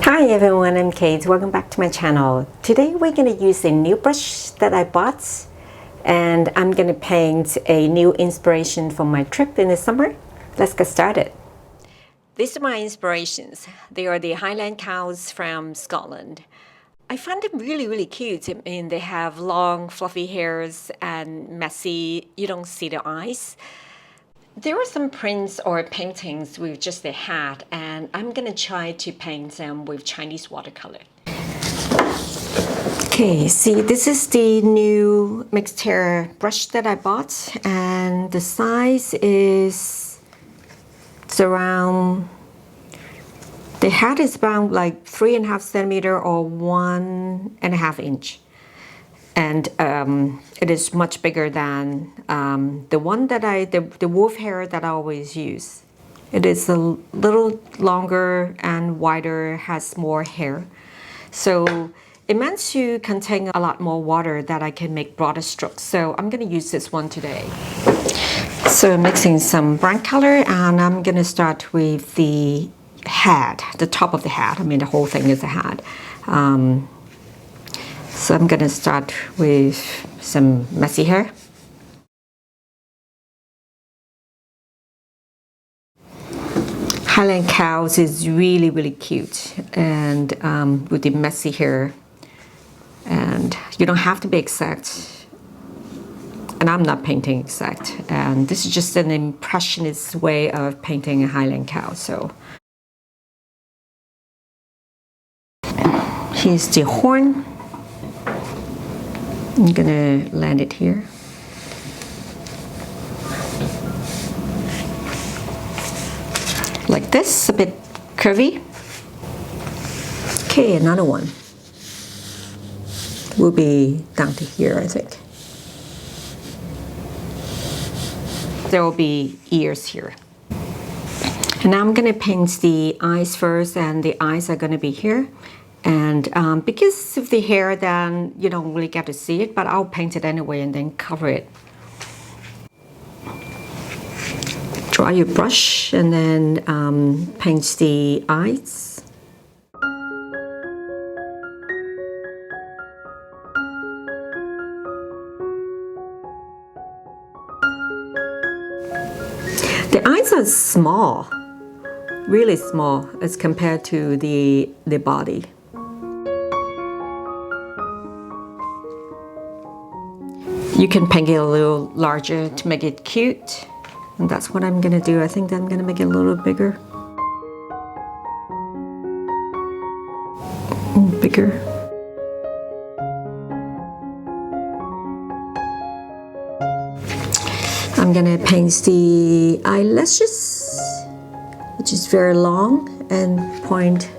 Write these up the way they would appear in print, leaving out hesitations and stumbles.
Hi everyone, I'm Kate. Welcome back to my channel. Today we're going to use a new brush that I bought, and I'm going to paint a new inspiration for my trip in the summer. Let's get started. These are my inspirations. They are the Highland cows from Scotland. I find them really cute. I mean, they have long fluffy hairs and messy, you don't see their eyes. There are some prints or paintings with just the hat, and I'm gonna try to paint them with Chinese watercolor. Okay, see, this is the new mixed hair brush that I bought, and the size is around, the hat is around like 3.5 centimeter or 1.5 inch. And it is much bigger than the one that the wolf hair that I always use. It is a little longer and wider, has more hair. So it meant to contain a lot more water that I can make broader strokes. So I'm gonna use this one today. So I'm mixing some brown color, and I'm gonna start with the hat, the top of the hat. I mean, the whole thing is a hat. So I'm gonna start with some messy hair. Highland cows is really cute, and with the messy hair. And you don't have to be exact. And I'm not painting exact. And this is just an impressionist way of painting a Highland cow. So here's the horn. I'm gonna land it here. Like this, a bit curvy. Okay, another one. Will be down to here, I think. There will be ears here. And now I'm gonna paint the eyes first, and the eyes are gonna be here. And because of the hair, then you don't really get to see it, but I'll paint it anyway and then cover it. Dry your brush and then paint the eyes. The eyes are small, really small as compared to the body. You can paint it a little larger to make it cute, and that's what I'm gonna do. I think I'm gonna make it a little bigger. Bigger. I'm gonna paint the eyelashes, which is very long and point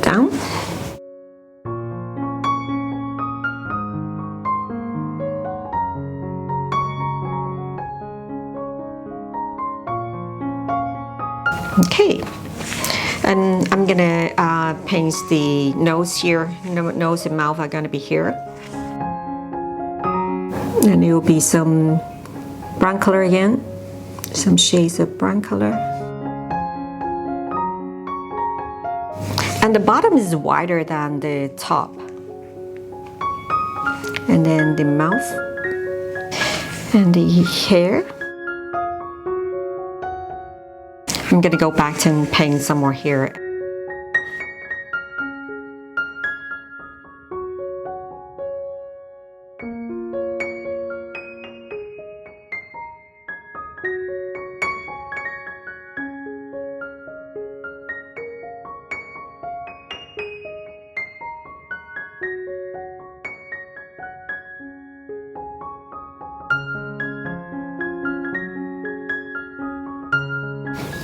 down. Okay, and I'm gonna paint the nose here. Nose and mouth are gonna be here. And it will be some brown color again, some shades of brown color. And the bottom is wider than the top. And then the mouth and the hair. I'm gonna go back and paint some more here.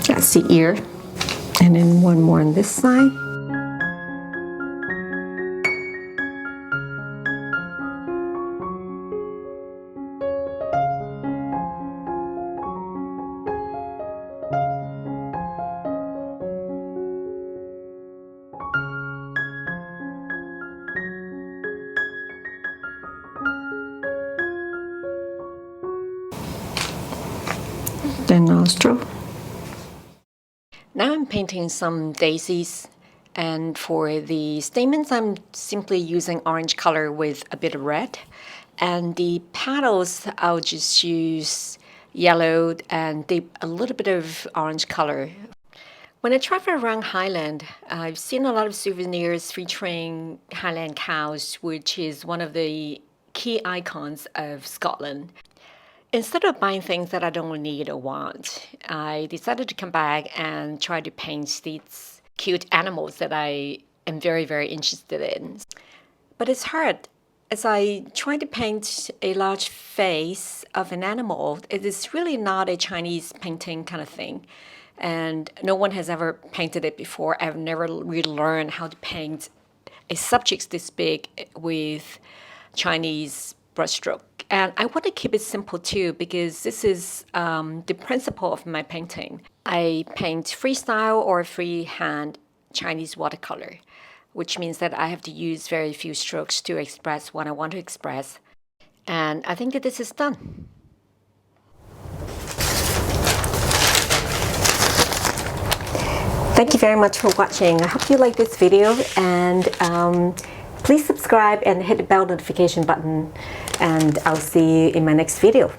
That's the ear, and then one more on this side. The nostril. Now I'm painting some daisies, and for the stamens I'm simply using orange color with a bit of red, and the petals I'll just use yellow and dip a little bit of orange color. When I travel around Highland, I've seen a lot of souvenirs featuring Highland cows, which is one of the key icons of Scotland. Instead of buying things that I don't need or want, I decided to come back and try to paint these cute animals that I am very, very interested in. But it's hard. As I try to paint a large face of an animal, it is really not a Chinese painting kind of thing. And no one has ever painted it before. I've never really learned how to paint a subject this big with Chinese brushstroke. And I want to keep it simple too, because this is the principle of my painting. I paint freestyle or freehand Chinese watercolor, which means that I have to use very few strokes to express what I want to express. And I think that this is done. Thank you very much for watching. I hope you like this video, and please subscribe and hit the bell notification button, and I'll see you in my next video.